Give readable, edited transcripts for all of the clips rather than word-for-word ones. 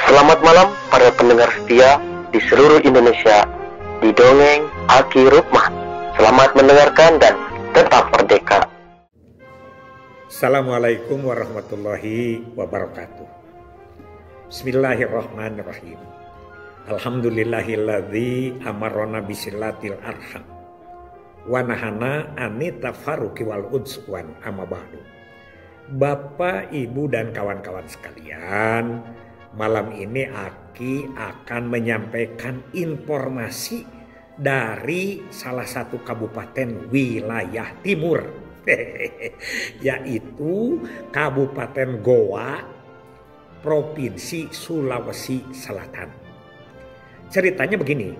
Selamat malam para pendengar setia di seluruh Indonesia di Dongeng Aki Rukmah. Selamat mendengarkan dan tetap merdeka. Assalamualaikum warahmatullahi wabarakatuh. Bismillahirrahmanirrahim. Alhamdulillahilladzi amarona bisilatil arham wa nahana anita faruqi wal udswan amma ba'du. Bapak, Ibu, dan kawan-kawan sekalian, malam ini Aki akan menyampaikan informasi dari salah satu kabupaten wilayah timur, yaitu Kabupaten Goa, Provinsi Sulawesi Selatan. Ceritanya begini,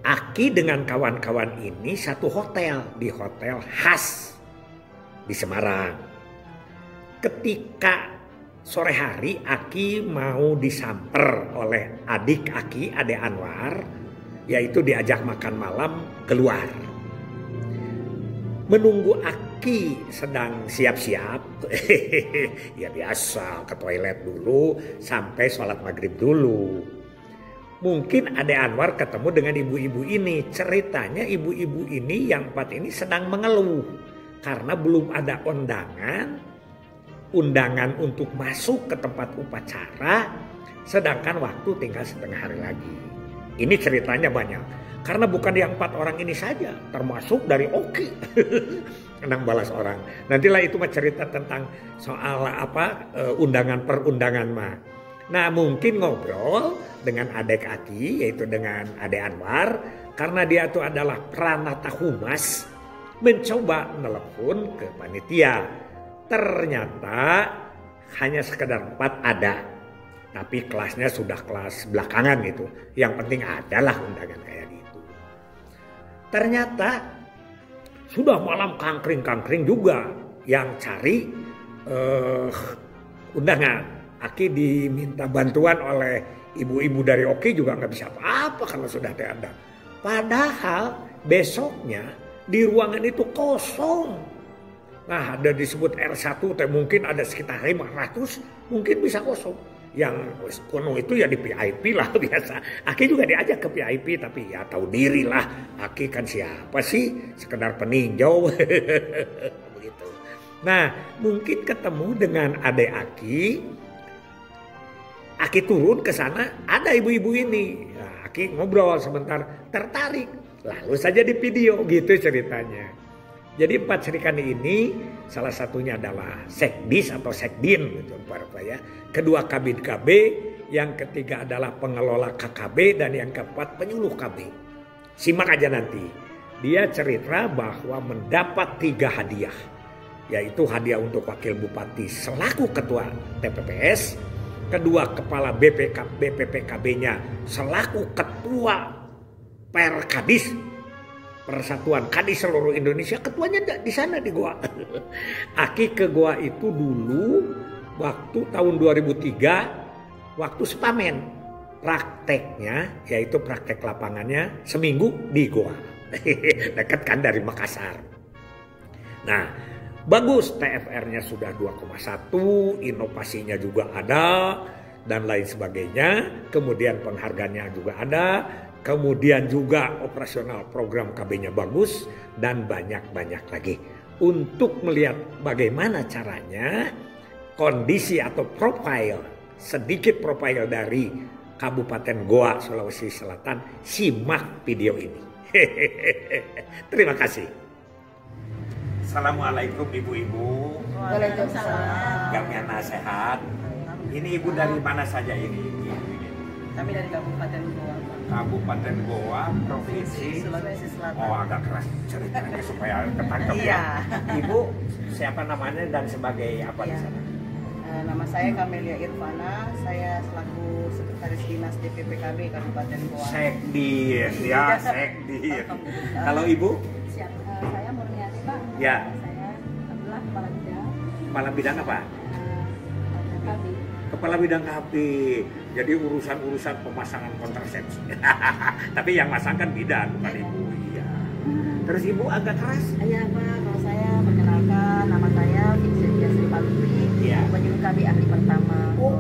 Aki dengan kawan-kawan ini satu hotel, di hotel khas di Semarang. Ketika sore hari Aki mau disamper oleh adik Aki, Ade Anwar, yaitu diajak makan malam keluar. Menunggu Aki sedang siap-siap, ya biasa ke toilet dulu sampai sholat maghrib dulu. Mungkin Ade Anwar ketemu dengan ibu-ibu ini. Ceritanya ibu-ibu ini yang empat ini sedang mengeluh karena belum ada undangan untuk masuk ke tempat upacara, sedangkan waktu tinggal setengah hari lagi. Ini ceritanya banyak, karena bukan yang 4 orang ini saja, termasuk dari Oki. 6 balas orang. Nantilah itu mah cerita tentang soal undangan perundangan mah. Nah, mungkin ngobrol dengan adik Aki, yaitu dengan Ade Anwar, karena dia itu adalah Pranata Humas, mencoba telepon ke panitia. Ternyata hanya sekedar 4 ada, tapi kelasnya sudah kelas belakangan gitu. Yang penting adalah undangan kayak gitu. Ternyata sudah malam kangkring-kangkring juga yang cari undangan. Aki diminta bantuan oleh ibu-ibu dari Oki juga nggak bisa apa-apa karena sudah ada. Padahal besoknya di ruangan itu kosong. Nah, ada disebut R1, mungkin ada sekitar 500, mungkin bisa kosong. Yang kono itu ya di VIP lah biasa. Aki juga diajak ke VIP, tapi ya tahu diri lah. Aki kan siapa sih? Sekedar peninjau. Begitu. Nah, mungkin ketemu dengan adik Aki turun ke sana, ada ibu-ibu ini. Nah, Aki ngobrol sebentar, tertarik. Lalu saja di video, gitu ceritanya. Jadi 4 serikandi ini salah satunya adalah Sekdis atau Sekdin gitu, ya. Kedua Kabid KB, yang ketiga adalah pengelola KKB, dan yang keempat penyuluh KB. Simak aja nanti. Dia cerita bahwa mendapat 3 hadiah, yaitu hadiah untuk wakil bupati selaku ketua TPPS, kedua kepala BPPKB-nya selaku ketua Perkadis, Persatuan Kadis seluruh Indonesia, ketuanya di sana di Goa. Aki ke Goa itu dulu waktu tahun 2003, waktu spamen. Prakteknya, yaitu praktek lapangannya seminggu di Goa. Dekat kan dari Makassar. Nah, bagus, TFR-nya sudah 2,1, inovasinya juga ada, dan lain sebagainya. Kemudian penghargaannya juga ada. Kemudian juga operasional program KB-nya bagus, dan banyak-banyak lagi. Untuk melihat bagaimana caranya, kondisi atau sedikit profil dari Kabupaten Goa, Sulawesi Selatan, simak video ini. Terima kasih. Assalamualaikum ibu-ibu. Waalaikumsalam. Gamiana sehat. Ini ibu dari mana saja ini? Kami dari Kabupaten Goa. Kabupaten Goa, Provinsi Sulawesi Selatan. Oh, agak keras ceritanya supaya ketangkep Iya. ya. Ibu siapa namanya dan sebagai apa di sana? Nama saya Kamelia Irvana. Saya selaku Sekretaris Dinas DPPKB Kabupaten Goa. Sekdin, ya Sekdin. Kalau ibu? Saya Murniati, Pak. Ya. Saya adalah kepala bidang. Kepala bidang apa? KB. Kepala bidang KB. Jadi urusan-urusan pemasangan kontrasepsi. Tapi yang masang kan bidan, bukan ibu. Iya. Terus ibu agak keras? Iya, Pak. Kalau saya perkenalkan, nama saya Vincentia Sri Palutri, Iya. penyuluh KB ahli pertama. Oh,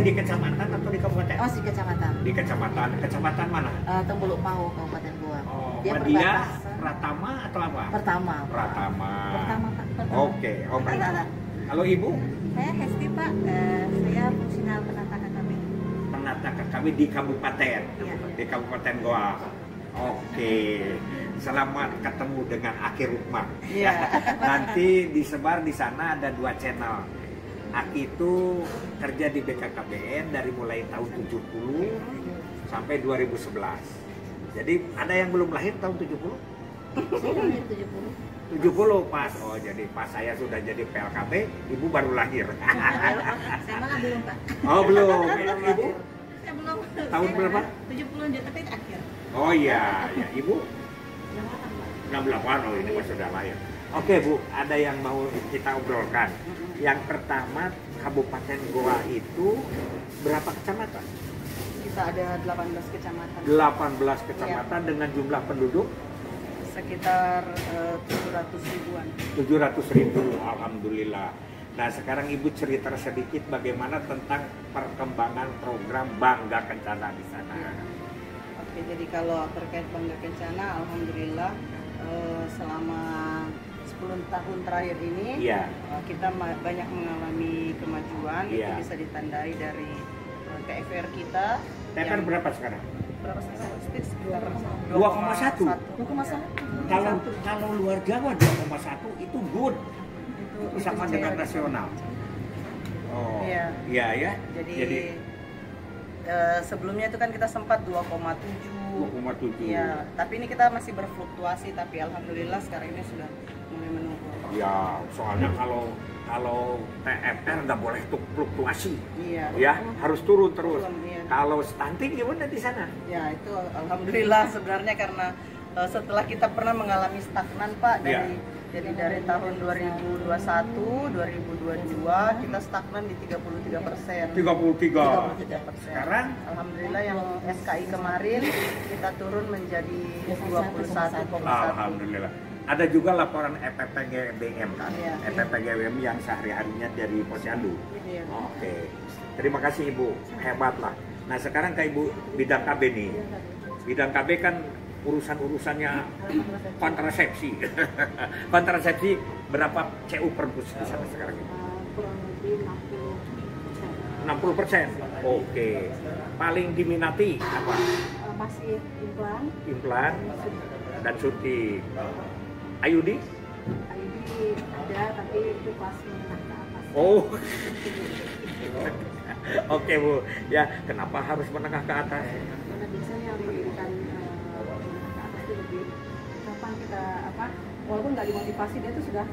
di kecamatan atau di kabupaten? Oh, di kecamatan. Di kecamatan. Kecamatan mana? Tembuluk Pau, Kabupaten Goa. Oh, Dia Madia, perbatasan. Pratama atau apa? Pertama. Pratama. Pertama, Pak. Pertama. Oke, oke. Kalau ibu Saya Hesti, Pak. Saya fungsional penata KKB. penata KKB di kabupaten, Iya. di Kabupaten Goa. Oke, selamat ketemu dengan Aki Rukma. Iya. Nanti disebar di sana ada 2 channel. Aki itu kerja di BKKBN dari mulai tahun 70 sampai 2011. Jadi ada yang belum lahir tahun 70? Saya lahir 70. 70 pas. Oh, jadi pas saya sudah jadi PLKB, ibu baru lahir. Saya malah belum, Pak. Oh, belum. Ibu Saya belum. tahun berapa? 70-an dia, tapi akhir. Oh iya, ya. Ibu 68, Pak. 68, oh ini mas sudah lahir. Oke Bu, ada yang mau kita obrolkan. Yang pertama, Kabupaten Goa itu berapa kecamatan? Kita ada 18 kecamatan. 18 kecamatan dengan jumlah penduduk Sekitar 700 ribuan. 700.000, alhamdulillah. Nah sekarang Ibu cerita sedikit bagaimana tentang perkembangan program Bangga Kencana di sana. Oke, jadi kalau terkait Bangga Kencana, alhamdulillah selama 10 tahun terakhir ini Iya. kita banyak mengalami kemajuan. Iya. Itu bisa ditandai dari TFR kita. TFR yang- berapa sekarang? berapa sekitar 2,1. 2,1. Kalau luar Jawa 2,1 itu good. Itu Sama saya dengan lagi. nasional. Oh, Iya. iya ya. Jadi, sebelumnya itu kan kita sempat 2,7. 2,7. Iya, tapi ini kita masih berfluktuasi, tapi alhamdulillah sekarang ini sudah mulai menurun. Ya, soalnya kalau TFR nggak boleh fluktuasi. Iya. Ya, harus turun terus. Turun, iya. Kalau stunting gimana di sana? Ya, itu alhamdulillah sebenarnya karena setelah kita pernah mengalami stagnan, Pak, Iya. jadi dari tahun 2021, 2022 kita stagnan di 33%. 33. 33%. Sekarang? Alhamdulillah yang SKI kemarin kita turun menjadi 21,1. Alhamdulillah. Ada juga laporan EPPGBM kan? Iya. EPPGBM yang sehari-harinya dari Posyandu. Iya. Oke. Terima kasih Ibu. Hebat lah. Nah, sekarang ke Ibu bidang KB nih. Bidang KB kan urusan-urusannya kontrasepsi. Kontrasepsi berapa CU per bus di sana sekarang ini? Kurang lebih 60%. 60%. Oke. Paling diminati apa? Masih implan. Implan dan suntik. IUD? IUD ada, tapi itu pas menengah ke atas. Oh. Oke Bu. Ya, kenapa harus menengah ke atas? Karena biasanya yang diberikan menengah ke atas itu lebih kapan kita walaupun nggak dimotivasi dia tuh sudah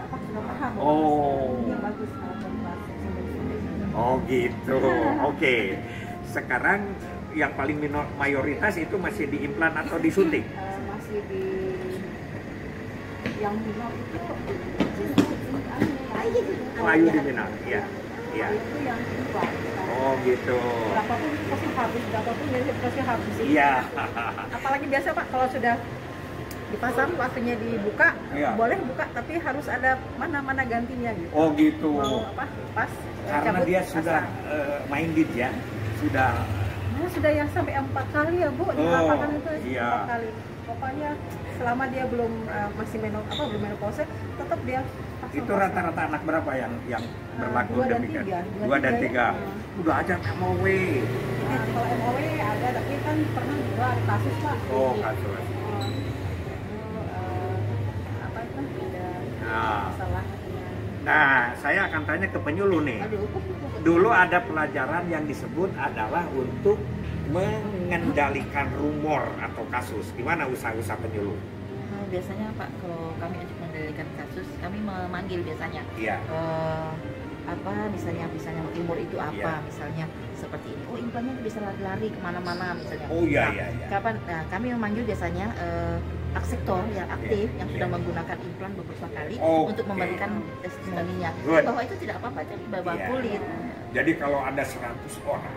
sudah paham. Oh. Ini yang bagus kalau kontrasepsi dari suntik. Oh gitu. Oke. Sekarang yang paling mayoritas itu masih diimplan atau disuntik? Masih di yang minor itu Layu di minor. Iya. Iya. itu yang implan. Oh gitu. Berapapun pasti habis, berapapun dia pasti habis. Iya. Apalagi biasa Pak kalau sudah dipasang waktunya dibuka, Iya. boleh buka tapi harus ada mana gantinya gitu. Oh gitu. Mau pas Karena cabut, dia sudah pasang. main git ya. Sudah. Nah, sudah yang sampai 4 kali ya Bu di Oh, lapangan itu iya. 4 kali. Pokoknya selama dia belum masih belum menopause, tetap dia pasang. Itu rata-rata anak berapa yang berlaku 2 dan demikian? 3. 2 dan 3. Ya. Udah aja MOW. Kalau MOW ada, tapi kan pernah juga ada kasus Pak. Oh, kasus. Apa itu? Ada Nah. masalah. Nah, saya akan tanya ke penyuluh nih. Aduh. Dulu ada pelajaran yang disebut adalah untuk mengendalikan rumor atau kasus. Gimana usaha-usaha penyuluh? Biasanya Pak, kalau kami untuk mengendalikan kasus, kami memanggil biasanya Iya. misalnya rumor itu apa, Iya. misalnya seperti ini. Oh, implannya bisa lari-lari kemana-mana misalnya. Oh iya, Nah, iya, iya. kami memanggil biasanya aksektor yang aktif yang sudah Iya. menggunakan implan beberapa kali Oke. untuk memberikan testimoninya Good. bahwa itu tidak apa-apa, itu babak Iya. kulit. Jadi kalau ada 100 orang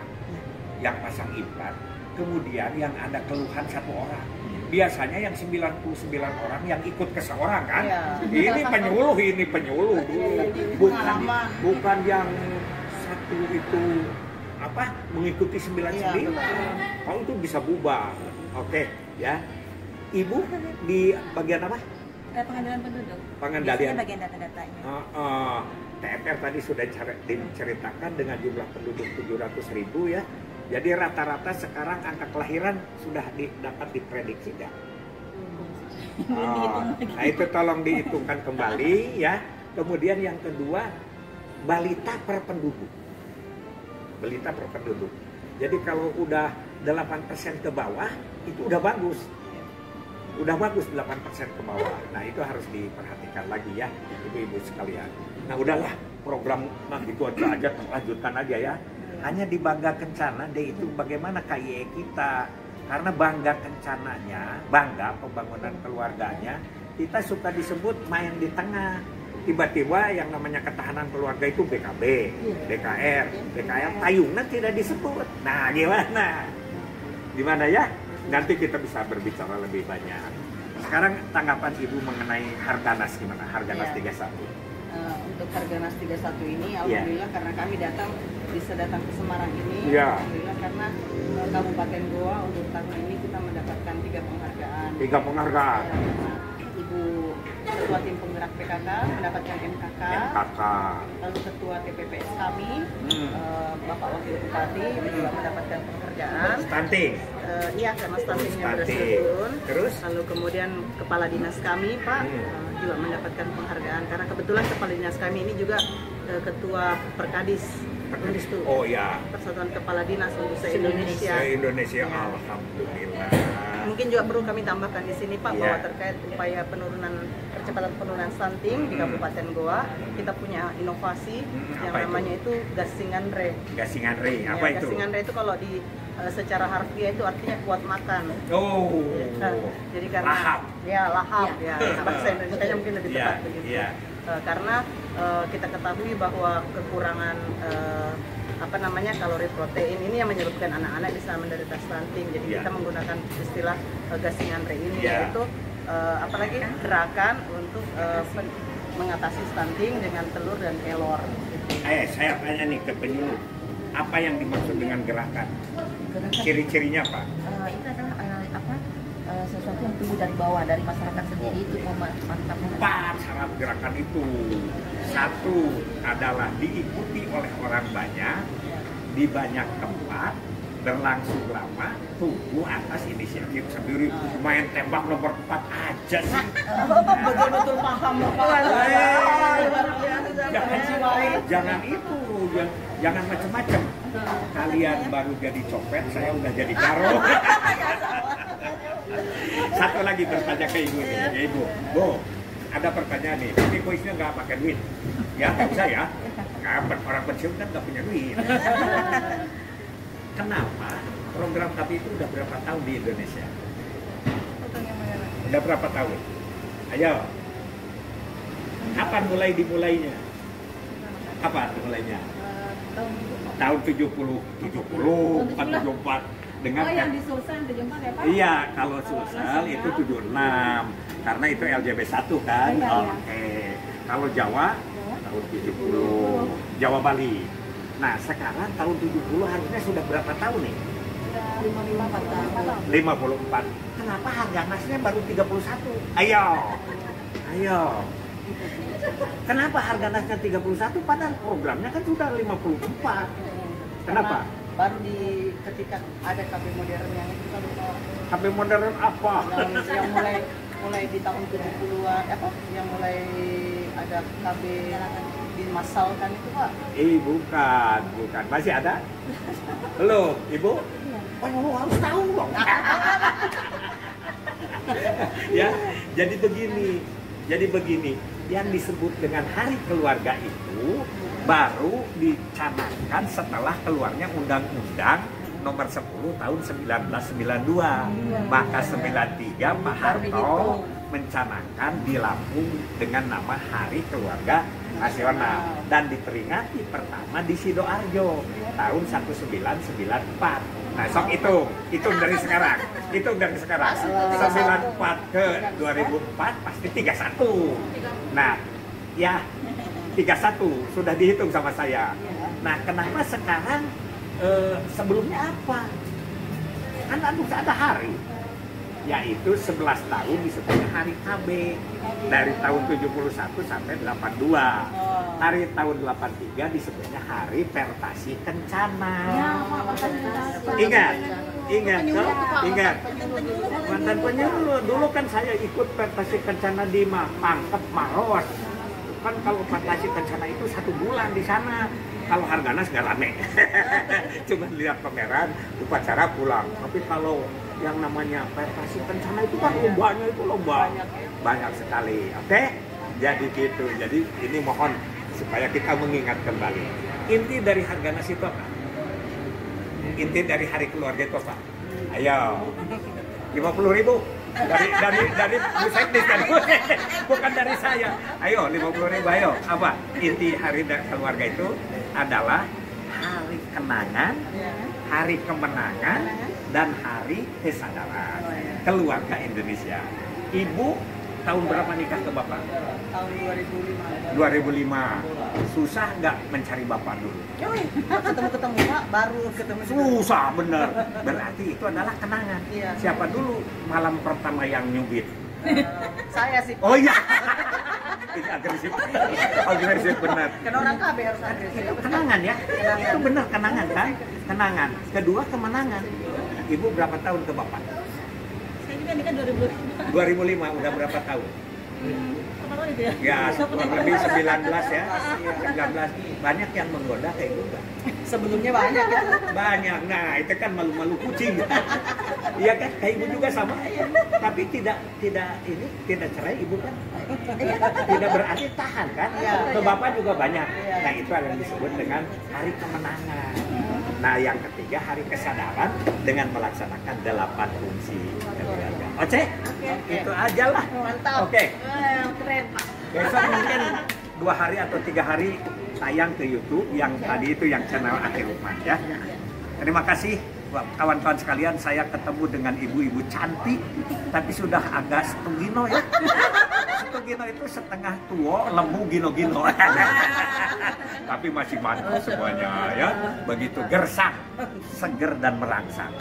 yang pasang implan, kemudian yang ada keluhan 1 orang. Biasanya yang 99 orang yang ikut ke seorang kan? Iya. Ini penyuluh dulu. Iya. Bukan Pengalaman. bukan yang satu itu mengikuti 99. Kalau itu bisa bubar. Oke, ya. Ibu di bagian apa? Pengendalian penduduk. Pengendalian. Biasanya bagian data-datanya. TMR tadi sudah diceritakan dengan jumlah penduduk 700.000 ya. Jadi rata-rata sekarang angka kelahiran sudah dapat diprediksi dah. Nah itu tolong dihitungkan kembali ya. Kemudian yang kedua, balita per penduduk. Balita per penduduk. Jadi kalau udah 8% ke bawah itu udah bagus. Udah bagus 8% ke bawah. Nah itu harus diperhatikan lagi ya ibu-ibu sekalian. Nah udahlah program gitu aja lanjutkan aja ya. Hanya di Bangga Kencana deh itu bagaimana KIE kita. Karena Bangga Kencananya, Bangga pembangunan keluarganya, kita suka disebut main di tengah. Tiba-tiba yang namanya ketahanan keluarga itu BKB, BKR, Tayungna tidak disebut. Nah gimana? Gimana ya? Nanti kita bisa berbicara lebih banyak. Sekarang tanggapan Ibu mengenai Harganas gimana? Harganas 31. Untuk Harganas 31 ini alhamdulillah karena kami bisa datang ke Semarang ini. Alhamdulillah karena Kabupaten Goa untuk tahun ini kita mendapatkan 3 penghargaan. 3 penghargaan. Ibu Ketua Tim Penggerak PKK mendapatkan MKK. Lalu Ketua TPPS kami, Bapak Wakil Bupati juga mendapatkan penghargaan. Stunting. Iya, karena stuntingnya berhasil turun. Terus? Lalu kemudian Kepala Dinas kami, Pak, juga mendapatkan penghargaan. Karena kebetulan Kepala Dinas kami ini juga Ketua Perkadis. Itu. Oh ya. Persatuan Kepala Dinas untuk se-Indonesia. Se-Indonesia, alhamdulillah. Mungkin juga perlu kami tambahkan di sini Pak bahwa terkait upaya percepatan penurunan stunting di Kabupaten Goa, kita punya inovasi yang namanya itu Gasingan Re. Gasingan Re, apa itu? Gasingan Re itu kalau di secara harfiah itu artinya kuat makan. Oh. Jadi karena lahap. Ya lahap ya. Bahasa Indonesia mungkin lebih tepat begitu. Karena kita ketahui bahwa kekurangan kalori protein ini yang menyebabkan anak-anak bisa menderita stunting. Jadi kita menggunakan istilah Gasingan Re ini yaitu apalagi gerakan untuk mengatasi stunting dengan telur dan kelor. Saya tanya nih ke penyuluh, apa yang dimaksud dengan gerakan? Ciri-cirinya apa? Itu adalah sesuatu yang tumbuh dari bawah, dari masyarakat sendiri itu memantapkan. 4 syarat gerakan itu. 1 adalah diikuti oleh orang banyak, di banyak tempat, berlangsung lama, tunggu atas inisiatif sendiri. Main tembak nomor 4 aja sih. Betul-betul paham Bapak. Jangan itu, jangan macam-macam. Kalian baru jadi copet, saya udah jadi karo. Satu lagi bertanya ke Ibu nih, ya Ibu. Bu, ada pertanyaan nih, tapi kuisnya nggak pakai duit. Ya, nggak usah ya. Orang pensiun kan nggak punya duit. Kenapa program KAPI itu udah berapa tahun di Indonesia? Udah berapa tahun? Ayo. Kapan dimulainya? Kapan mulainya? Tahun 70, 74. Dengan yang di Sulsel 74 ya Pak? Iya, kalau Sulsel itu 76. Karena itu LJB 1 kan. Oke. Kalau Jawa tahun 70. Jawa Bali. Nah, sekarang tahun 70 harusnya sudah berapa tahun nih? 54 tahun. 54. Kenapa Harganasnya baru 31? Ayo. Kenapa Harganasnya 31 padahal programnya kan sudah 54? Kenapa? Baru ketika ada KB modern yang itu kan KB modern apa? Yang mulai di tahun 70-an yang mulai ada KB dimasalkan itu Pak. Bukan. Masih ada? Belum, Ibu? Oh, harus tahu dong. Ya, jadi begini. Yang disebut dengan Hari Keluarga itu baru dicanangkan setelah keluarnya Undang-Undang Nomor 10 Tahun 1992. Maka 93 Pak Harto mencanangkan di Lampung dengan nama Hari Keluarga Nasional dan diperingati pertama di Sidoarjo tahun 1994. Nah, sok hitung dari sekarang. 94 ke 2004 pasti 31. Nah, ya 31 sudah dihitung sama saya. Nah, kenapa sekarang sebelumnya apa? Kan ada hari, yaitu 11 tahun disebutnya hari KB dari tahun 71 sampai 82. Hari tahun 83 disebutnya hari Pertasi Kencana. Ingat mantan penyuluh. Dulu kan saya ikut Pertasi Kencana di Pangkep Maros. Kan kalau Pertasi Kencana itu 1 bulan di sana. Kalau Harganas nggak rame, cuma lihat pameran, upacara pulang. Tapi kalau yang namanya Pertasi Kencana itu kan lombanya itu lomba banyak sekali. Oke? Jadi gitu. Jadi ini mohon supaya kita mengingat kembali. Inti dari Harganas itu apa? Inti dari hari keluarga itu apa? Ayo, 50.000 dari Bu Sekdis kan, bukan dari saya. Ayo 50.000, ayo. Apa? Inti hari keluarga itu adalah hari kenangan, hari kemenangan, dan hari kesadaran keluarga Indonesia. Ibu tahun berapa nikah ke Bapak? Tahun 2005. 2005. Susah nggak mencari Bapak dulu? Ketemu Pak, baru ketemu. Susah bener. Berarti itu adalah kenangan. Iya. Siapa dulu malam pertama yang nyubit? Saya sih. Oh iya. Ini agresif. Agresif benar. Kan orang KB harus agresif. Itu kenangan ya? Itu benar kenangan kan? Kenangan. Kedua kemenangan. Ibu berapa tahun ke Bapak? Saya juga nikah 2005. 2005, udah berapa tahun? Apa tahun itu ya? Ya, kurang lebih 19 ya. 19. Banyak yang menggoda kayak Ibu nggak? Sebelumnya banyak ya. Banyak. Nah, itu kan malu-malu kucing. Iya kan? Kayak Ibu juga sama. Tapi tidak cerai Ibu kan? Tidak berarti tahan kan? Ke Bapak juga banyak. Nah, itu yang disebut dengan hari kemenangan. Nah, yang ketiga hari kesadaran dengan melaksanakan 8 fungsi keluarga. Oke? Itu aja lah. Mantap. Oke. Keren Pak. Besok mungkin 2 hari atau 3 hari tayang ke YouTube yang tadi itu yang channel Akhir Rukman ya. Terima kasih kawan-kawan sekalian, saya ketemu dengan ibu-ibu cantik tapi sudah agak setugino ya. Setugino itu setengah tua, lembu gino-gino. Tapi masih mantap semuanya ya. Begitu gersang, seger dan merangsang.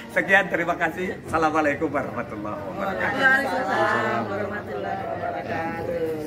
Sekian, terima kasih. Assalamualaikum warahmatullahi wabarakatuh. Waalaikumsalam warahmatullahi wabarakatuh.